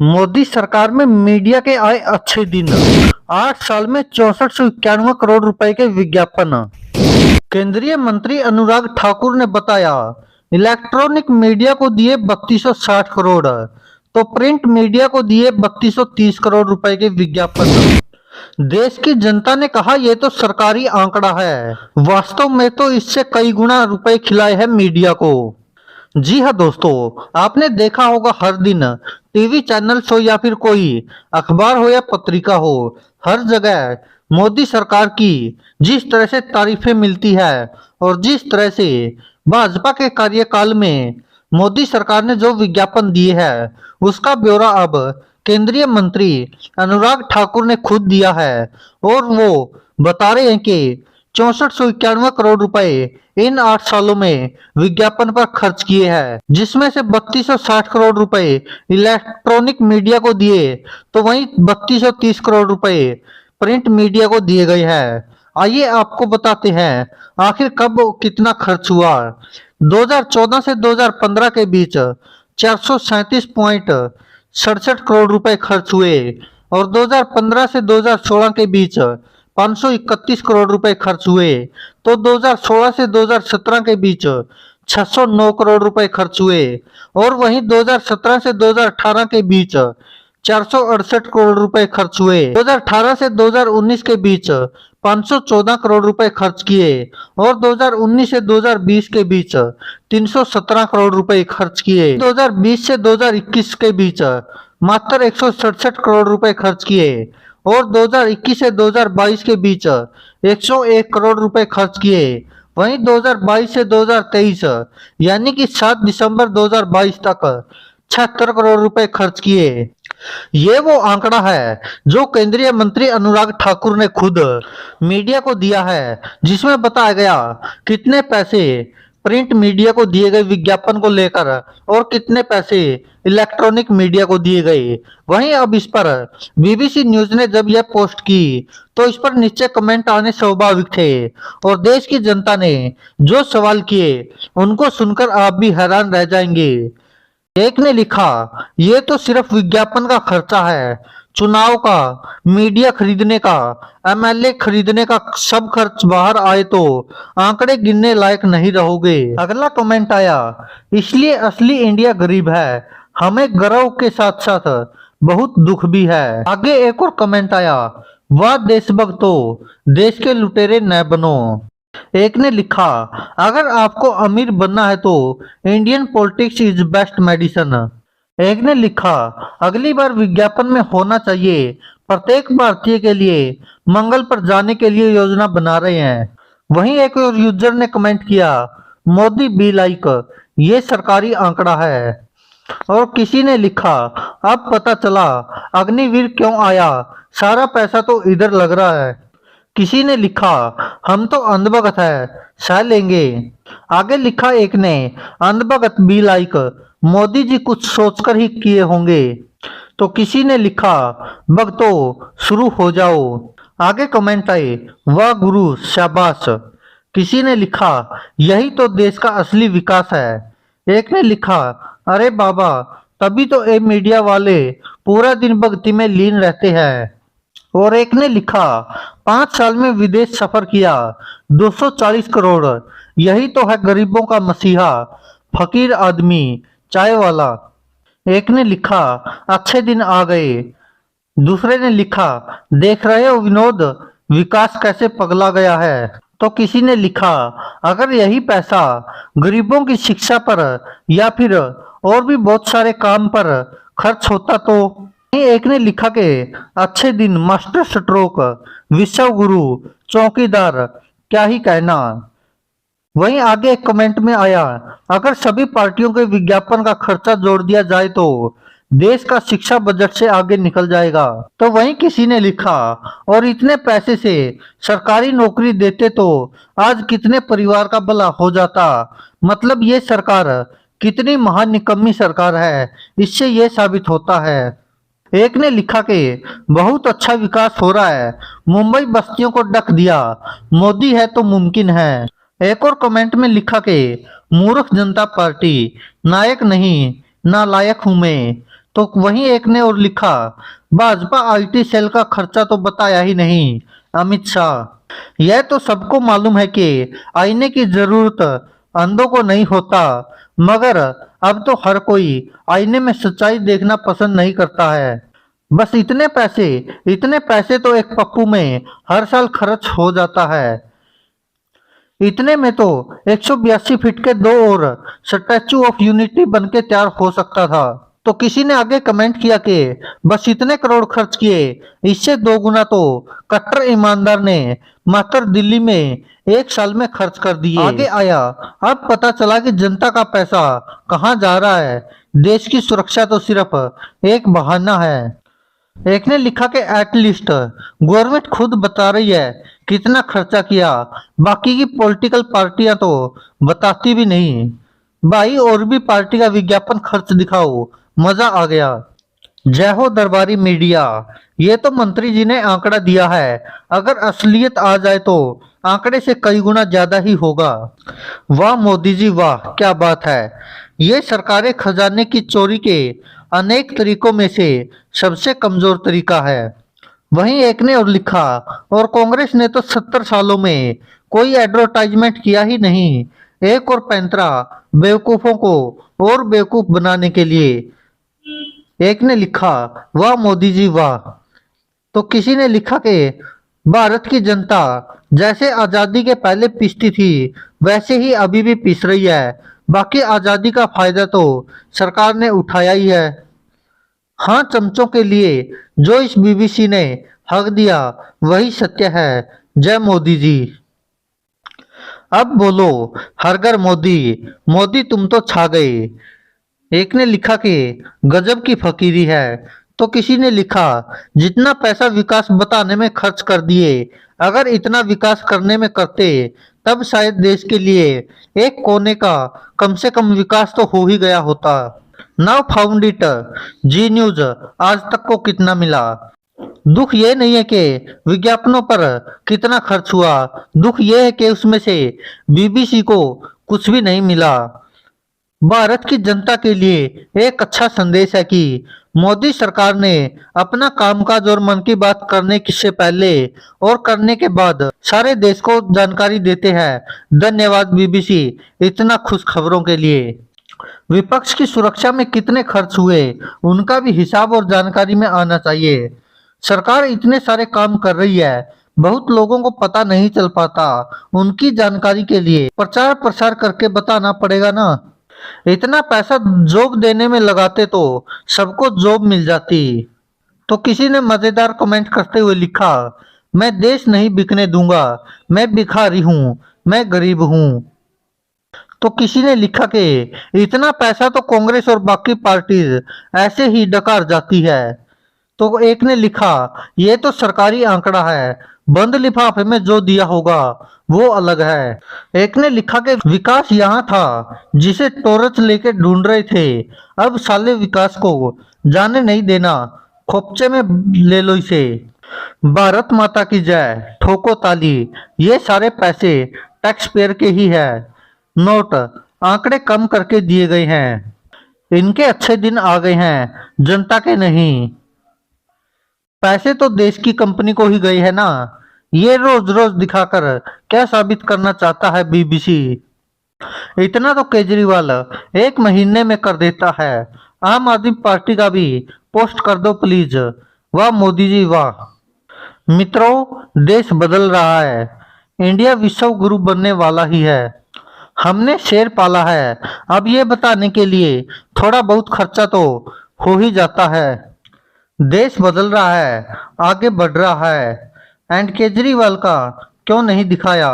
मोदी सरकार में मीडिया के आए अच्छे दिन। 8 साल में 6491 करोड़ रुपए के विज्ञापन। केंद्रीय मंत्री अनुराग ठाकुर ने बताया, इलेक्ट्रॉनिक मीडिया को दिए 3260 करोड़, तो प्रिंट मीडिया को दिए 3230 करोड़ रुपए के विज्ञापन। देश की जनता ने कहा, ये तो सरकारी आंकड़ा है, वास्तव में तो इससे कई गुना रुपए खिलाए हैं मीडिया को। जी हाँ दोस्तों, आपने देखा होगा हर दिन टीवी चैनल्स हो या फिर कोई अखबार हो या पत्रिका हो, हर जगह मोदी सरकार की जिस तरह से तारीफें मिलती है और जिस तरह से भाजपा के कार्यकाल में मोदी सरकार ने जो विज्ञापन दिए हैं उसका ब्यौरा अब केंद्रीय मंत्री अनुराग ठाकुर ने खुद दिया है और वो बता रहे हैं कि 6491 करोड़ रुपए इन 8 सालों में विज्ञापन पर खर्च किए हैं, जिसमें से 3260 करोड़ रुपए इलेक्ट्रॉनिक मीडिया को दिए, तो वहीं 3230 करोड़ रुपए प्रिंट मीडिया को दिए गए हैं। आइए आपको बताते हैं आखिर कब कितना खर्च हुआ। 2014 से 2015 के बीच 437.67 करोड़ रुपए खर्च हुए और 2015 से 2016 के बीच 531 करोड़ रुपए खर्च हुए, तो 2016 से 2017 के बीच 609 करोड़ रुपए खर्च हुए और वहीं 2017 से 2018 के बीच 468 करोड़ रुपए खर्च हुए। 2018 से 2019 के बीच 514 करोड़ रुपए खर्च किए और 2019 से 2020 के बीच 317 करोड़ रुपए खर्च किए। 2020 से 2021 के बीच मात्र 167 करोड़ रुपए खर्च किए और 2021 से 2022 के बीच 101 करोड़ रुपए खर्च किए। वहीं 2022 से 2023 यानी कि 7 दिसंबर 2022 तक 76 करोड़ रुपए खर्च किए। ये वो आंकड़ा है जो केंद्रीय मंत्री अनुराग ठाकुर ने खुद मीडिया को दिया है, जिसमें बताया गया कितने पैसे प्रिंट मीडिया को दिए गए विज्ञापन को लेकर और कितने पैसे इलेक्ट्रॉनिक मीडिया को दिए गए। वहीं अब इस पर बीबीसी न्यूज ने जब यह पोस्ट की तो इस पर नीचे कमेंट आने स्वाभाविक थे और देश की जनता ने जो सवाल किए उनको सुनकर आप भी हैरान रह जाएंगे। एक ने लिखा, ये तो सिर्फ विज्ञापन का खर्चा है, चुनाव का, मीडिया खरीदने का, एमएलए खरीदने का सब खर्च बाहर आए तो आंकड़े गिनने लायक नहीं रहोगे। अगला कमेंट आया, इसलिए असली इंडिया गरीब है, हमें गर्व के साथ साथ बहुत दुख भी है। आगे एक और कमेंट आया, वाह देशभक्तों, देश के लुटेरे न बनो। एक ने लिखा, अगर आपको अमीर बनना है तो Indian politics is best medicine. एक ने लिखा, अगली बार विज्ञापन में होना चाहिए, प्रत्येक भारतीय के लिए मंगल पर जाने के लिए योजना बना रहे हैं। वहीं एक और यूजर ने कमेंट किया, मोदी बी लाइक, ये सरकारी आंकड़ा है। और किसी ने लिखा, अब पता चला अग्निवीर क्यों आया, सारा पैसा तो इधर लग रहा है। किसी ने लिखा, हम तो अंधभगत है, सह लेंगे। आगे लिखा एक ने, अंधभगत बी लाइक, मोदी जी कुछ सोचकर ही किए होंगे। तो किसी ने लिखा, भक्तों शुरू हो जाओ। आगे कमेंट आए, वाह गुरु शाबाश। किसी ने लिखा, यही तो देश का असली विकास है। एक ने लिखा, अरे बाबा, तभी तो ये मीडिया वाले पूरा दिन भक्ति में लीन रहते हैं। और एक ने लिखा, 5 साल में विदेश सफर किया, 240 करोड़, यही तो है गरीबों का मसीहा, फकीर आदमी चाय वाला। एक ने लिखा, अच्छे दिन आ गए। दूसरे ने लिखा, देख रहे हो विनोद, विकास कैसे पगला गया है। तो किसी ने लिखा, अगर यही पैसा गरीबों की शिक्षा पर या फिर और भी बहुत सारे काम पर खर्च होता तो। एक ने लिखा कि अच्छे दिन मास्टर स्ट्रोक, विश्व गुरु, चौकीदार, क्या ही कहना। वहीं आगे एक कमेंट में आया, अगर सभी पार्टियों के विज्ञापन का खर्चा जोड़ दिया जाए तो देश का शिक्षा बजट से आगे निकल जाएगा। तो वहीं किसी ने लिखा, और इतने पैसे से सरकारी नौकरी देते तो आज कितने परिवार का भला हो जाता। मतलब ये सरकार कितनी महान निकम्मी सरकार है, इससे ये साबित होता है। एक ने लिखा कि बहुत अच्छा विकास हो रहा है, मुंबई बस्तियों को ढक दिया, मोदी है तो मुमकिन है। एक और कमेंट में लिखा कि मूर्ख जनता पार्टी, नायक नहीं नालायक हूं मैं, तो वहीं एक ने और लिखा, भाजपा आईटी सेल का खर्चा तो बताया ही नहीं अमित शाह। यह तो सबको मालूम है कि आईने की जरूरत अंधों को नहीं होता, मगर अब तो हर कोई आईने में सच्चाई देखना पसंद नहीं करता है। बस इतने पैसे तो एक पप्पू में हर साल खर्च हो जाता है। इतने में तो 182 फीट के दो और स्टैचू ऑफ यूनिटी बनके तैयार हो सकता था। तो किसी ने आगे कमेंट किया कि बस इतने करोड़ खर्च किए, इससे दो गुना तो कट्टर ईमानदार ने मात्र दिल्ली में एक साल में खर्च कर दिए। आगे आया, अब पता चला कि जनता का पैसा कहाँ जा रहा है। देश की सुरक्षा तो सिर्फ एक बहाना है। एक ने लिखा कि एटलीस्ट गवर्नमेंट खुद बता रही है कितना खर्चा किया, बाकी की पॉलिटिकल पार्टियां तो बताती भी नहीं। भाई और भी पार्टी का विज्ञापन खर्च दिखाओ, मजा आ गया। जय हो दरबारी मीडिया, ये तो मंत्री जी ने आंकड़ा दिया है, अगर असलियत आ जाए तो आंकड़े से कई गुना ज्यादा ही होगा। वाह मोदी जी वाह, क्या बात है। ये सरकारें खजाने की चोरी के अनेक तरीकों में से सबसे कमजोर तरीका है। वहीं एक ने और लिखा, और कांग्रेस ने तो 70 सालों में कोई एडवर्टाइजमेंट किया ही नहीं, एक और पैंतरा बेवकूफों को और बेवकूफ बनाने के लिए। एक ने लिखा, वाह मोदी जी वाह। तो किसी ने लिखा कि भारत की जनता जैसे आजादी के पहले पिसती थी वैसे ही अभी भी पिस रही है, बाकी आजादी का फायदा तो सरकार ने उठाया ही है। हाँ चमचों के लिए जो इस बीबीसी ने हक दिया वही सत्य है। जय मोदी जी। अब बोलो हर घर मोदी, मोदी तुम तो छा गए। एक ने लिखा कि गजब की फकीरी है। तो किसी ने लिखा, जितना पैसा विकास बताने में खर्च कर दिए, अगर इतना विकास करने में करते तब शायद देश के लिए एक कोने का कम से कम विकास तो हो ही गया होता। Now found it, Zee News Aaj Tak को कितना मिला। दुख ये नहीं है कि विज्ञापनों पर कितना खर्च हुआ, दुख ये है कि उसमें से बीबीसी को कुछ भी नहीं मिला। भारत की जनता के लिए एक अच्छा संदेश है कि मोदी सरकार ने अपना कामकाज और मन की बात करने से पहले और करने के बाद सारे देश को जानकारी देते हैं। धन्यवाद बीबीसी इतना खुश खबरों के लिए। विपक्ष की सुरक्षा में कितने खर्च हुए उनका भी हिसाब और जानकारी में आना चाहिए। सरकार इतने सारे काम कर रही है, बहुत लोगों को पता नहीं चल पाता, उनकी जानकारी के लिए प्रचार प्रसार करके बताना पड़ेगा ना। इतना पैसा जॉब देने में लगाते तो सबको जॉब मिल जाती। तो किसी ने मजेदार कमेंट करते हुए लिखा, मैं देश नहीं बिकने दूंगा, मैं भिखारी हूँ, मैं गरीब हूँ। तो किसी ने लिखा कि इतना पैसा तो कांग्रेस और बाकी पार्टीज ऐसे ही डकार जाती है। तो एक ने लिखा, ये तो सरकारी आंकड़ा है, बंद लिफाफे में जो दिया होगा वो अलग है। एक ने लिखा कि विकास यहाँ था जिसे टॉर्च लेके ढूंढ रहे थे, अब साले विकास को जाने नहीं देना, खोपचे में ले लो इसे। भारत माता की जय, ठोको ताली। ये सारे पैसे टैक्स पेयर के ही है, नोट आंकड़े कम करके दिए गए हैं, इनके अच्छे दिन आ गए हैं, जनता के नहीं। पैसे तो देश की कंपनी को ही गए हैं ना। ये रोज रोज दिखाकर क्या साबित करना चाहता है बीबीसी। इतना तो केजरीवाल एक महीने में कर देता है। आम आदमी पार्टी का भी पोस्ट कर दो प्लीज। वाह मोदी जी वाह। मित्रों देश बदल रहा है, इंडिया विश्व गुरु बनने वाला ही है। हमने शेर पाला है, अब ये बताने के लिए थोड़ा बहुत खर्चा तो हो ही जाता है। देश बदल रहा है, आगे बढ़ रहा है, एंड केजरीवाल का क्यों नहीं दिखाया।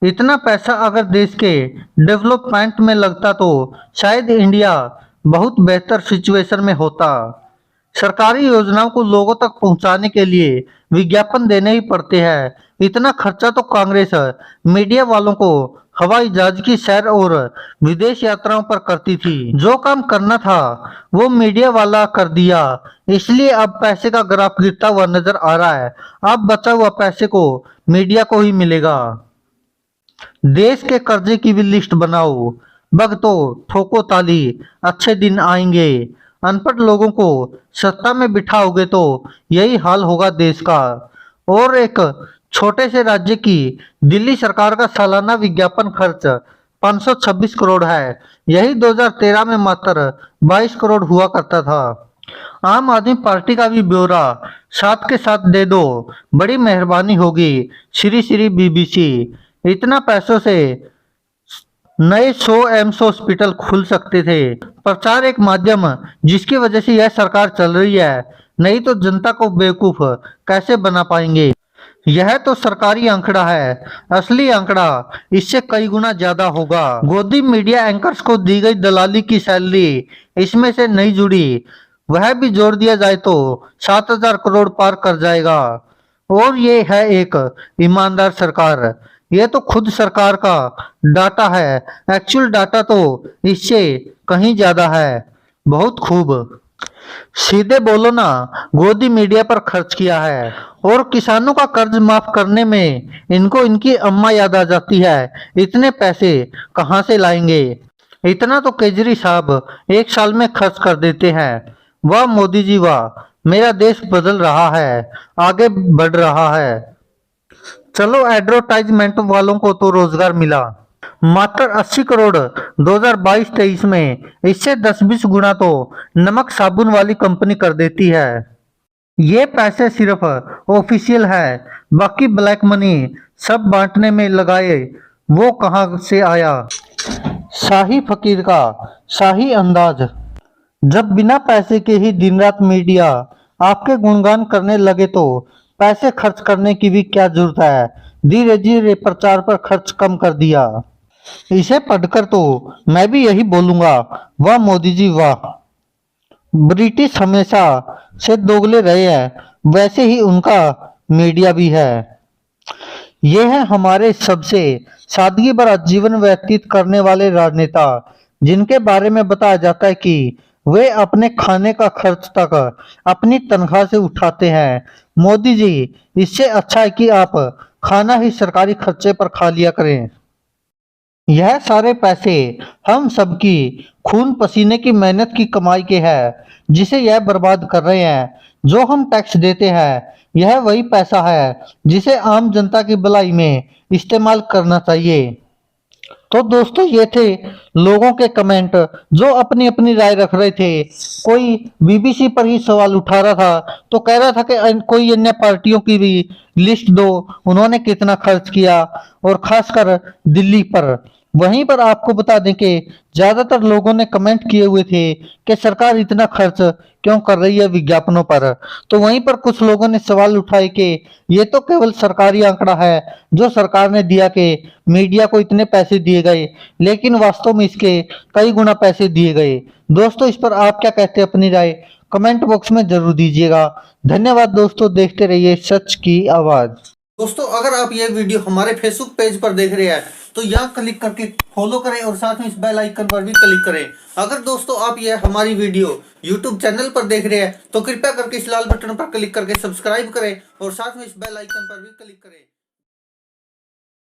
इतना पैसा अगर देश के डेवलपमेंट में लगता तो शायद इंडिया बहुत बेहतर सिचुएशन में होता। सरकारी योजनाओं को लोगों तक पहुंचाने के लिए विज्ञापन देने ही पड़ते हैं। इतना खर्चा तो कांग्रेस मीडिया वालों को हवाई जहाज की सैर और विदेश यात्राओं पर करती थी। जो काम करना था वो मीडिया वाला कर दिया, इसलिए अब पैसे का ग्राफ गिरता हुआ नजर आ रहा है। अब बचा हुआ पैसे को मीडिया को ही मिलेगा। देश के कर्जे की भी लिस्ट बनाओ, भगतो ठोको ताली, अच्छे दिन आएंगे। अनपढ़ लोगों को सत्ता में बिठाओगे तो यही हाल होगा देश का। और एक छोटे से राज्य की दिल्ली सरकार का सालाना विज्ञापन खर्च 526 करोड़ है। यही 2013 में मात्र 22 करोड़ हुआ करता था। आम आदमी पार्टी का भी ब्यौरा साथ के साथ दे दो, बड़ी मेहरबानी होगी श्री श्री बीबीसी। इतना पैसों से नए 100 एम्स हॉस्पिटल खुल सकते थे। प्रचार एक माध्यम जिसकी वजह से यह सरकार चल रही है, नहीं तो जनता को बेवकूफ कैसे बना पाएंगे। यह तो सरकारी आंकड़ा है, असली आंकड़ा इससे कई गुना ज्यादा होगा। गोदी मीडिया एंकर्स को दी गई दलाली की सैलरी इसमें से नहीं जुड़ी, वह भी जोड़ दिया जाए तो 7,000 करोड़ पार कर जाएगा। और ये है एक ईमानदार सरकार। ये तो खुद सरकार का डाटा है, एक्चुअल डाटा तो इससे कहीं ज्यादा है। बहुत खूब, सीधे बोलो ना, गोदी मीडिया पर खर्च किया है। और किसानों का कर्ज माफ करने में इनको इनकी अम्मा याद आ जाती है। इतने पैसे कहाँ से लाएंगे? इतना तो केजरी साहब एक साल में खर्च कर देते हैं। वाह मोदी जी वाह, मेरा देश बदल रहा है, आगे बढ़ रहा है। चलो एडवर्टाइजमेंट वालों को तो रोजगार मिला, मात्र 80 करोड़ 2022-23 में, इससे 10-20 गुना तो नमक साबुन वाली कंपनी कर देती है। ये पैसे सिर्फ ऑफिशियल है, बाकी ब्लैक मनी सब बांटने में लगाए, वो कहाँ से आया? शाही फकीर का शाही अंदाज। जब बिना पैसे के ही दिन रात मीडिया आपके गुणगान करने लगे तो पैसे खर्च करने की भी क्या जरूरत है? धीरे धीरे प्रचार पर खर्च कम कर दिया। इसे पढ़कर तो मैं भी यही बोलूंगा, वाह मोदी जी वाह। ब्रिटिश हमेशा से दोगले रहे हैं, वैसे ही उनका मीडिया भी है। ये है हमारे सबसे सादगी भरा जीवन व्यतीत करने वाले राजनेता, जिनके बारे में बताया जाता है कि वे अपने खाने का खर्च तक अपनी तनख्वाह से उठाते हैं। मोदी जी, इससे अच्छा है कि आप खाना ही सरकारी खर्चे पर खा लिया करें। यह सारे पैसे हम सबकी खून पसीने की मेहनत की कमाई के हैं, जिसे यह बर्बाद कर रहे हैं। जो हम टैक्स देते हैं, यह वही पैसा है जिसे आम जनता की भलाई में इस्तेमाल करना चाहिए। तो दोस्तों, ये थे लोगों के कमेंट जो अपनी अपनी राय रख रहे थे। कोई बीबीसी पर ही सवाल उठा रहा था, तो कह रहा था कि कोई अन्य पार्टियों की भी लिस्ट दो, उन्होंने कितना खर्च किया, और खासकर दिल्ली पर। वहीं पर आपको बता दें कि ज्यादातर लोगों ने कमेंट किए हुए थे कि सरकार इतना खर्च क्यों कर रही है विज्ञापनों पर। तो वहीं पर कुछ लोगों ने सवाल उठाए कि ये तो केवल सरकारी आंकड़ा है जो सरकार ने दिया कि मीडिया को इतने पैसे दिए गए, लेकिन वास्तव में इसके कई गुना पैसे दिए गए। दोस्तों, इस पर आप क्या कहते हैं? अपनी राय कमेंट बॉक्स में जरूर दीजिएगा। धन्यवाद दोस्तों, देखते रहिए सच की आवाज। दोस्तों, अगर आप ये वीडियो हमारे फेसबुक पेज पर देख रहे हैं तो यहाँ क्लिक करके फॉलो करें और साथ में इस बेल आइकन पर भी क्लिक करें। अगर दोस्तों आप ये हमारी वीडियो यूट्यूब चैनल पर देख रहे हैं तो कृपया करके इस लाल बटन पर क्लिक करके सब्सक्राइब करें और साथ में इस बेल आइकन पर भी क्लिक करें।